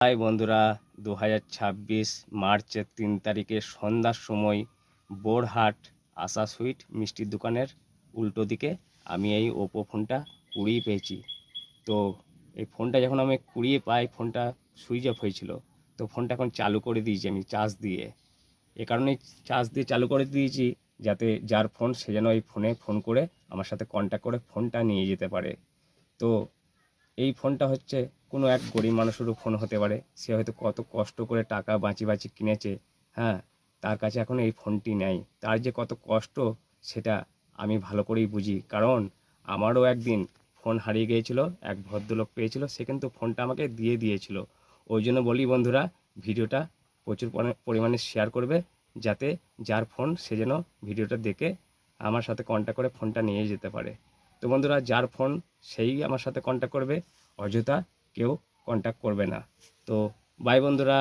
High বন্ধুরা, 2026 মার্চের 3 তারিখে সন্ধ্যার সময় বোরহাট আশা সুইট মিষ্টির দোকানের উল্টো দিকে আমি এই ওপো ফোনটা কুড়িয়ে পেয়েছি। তো এই ফোনটা যখন আমি কুড়িয়ে পাই, ফোনটা সুইচ অফ হয়েছিল। তো ফোনটা এখন চালু করে দিয়েছি আমি চার্জ দিয়ে। এ কারণেই চার্জ দিয়ে চালু করে দিয়েছি, যাতে যার ফোন সে যেন এই ফোনে ফোন করে আমার সাথে কন্ট্যাক্ট করে ফোনটা নিয়ে যেতে পারে। তো এই ফোনটা হচ্ছে কোনো এক গরিব মানুষেরও ফোন হতে পারে। সে হয়তো কত কষ্ট করে টাকা বাঁচিয়ে কিনেছে, হ্যাঁ, তার কাছে এখন এই ফোনটি নেই। তার যে কত কষ্ট সেটা আমি ভালো করেই বুঝি, কারণ আমারও একদিন ফোন হারিয়ে গিয়েছিল। এক ভদ্রলোক পেয়েছিল, সে কিন্তু ফোনটা আমাকে দিয়ে দিয়েছিল। ওই জন্য বলি বন্ধুরা, ভিডিওটা প্রচুর পরিমাণে শেয়ার করবে, যাতে যার ফোন সে যেন ভিডিওটা দেখে আমার সাথে কন্ট্যাক্ট করে ফোনটা নিয়ে যেতে পারে। তো বন্ধুরা, যার ফোন সেই আমার সাথে কন্ট্যাক্ট করবে, অযথা কেউ কন্ট্যাক্ট করবে না। তো বাই বন্ধুরা।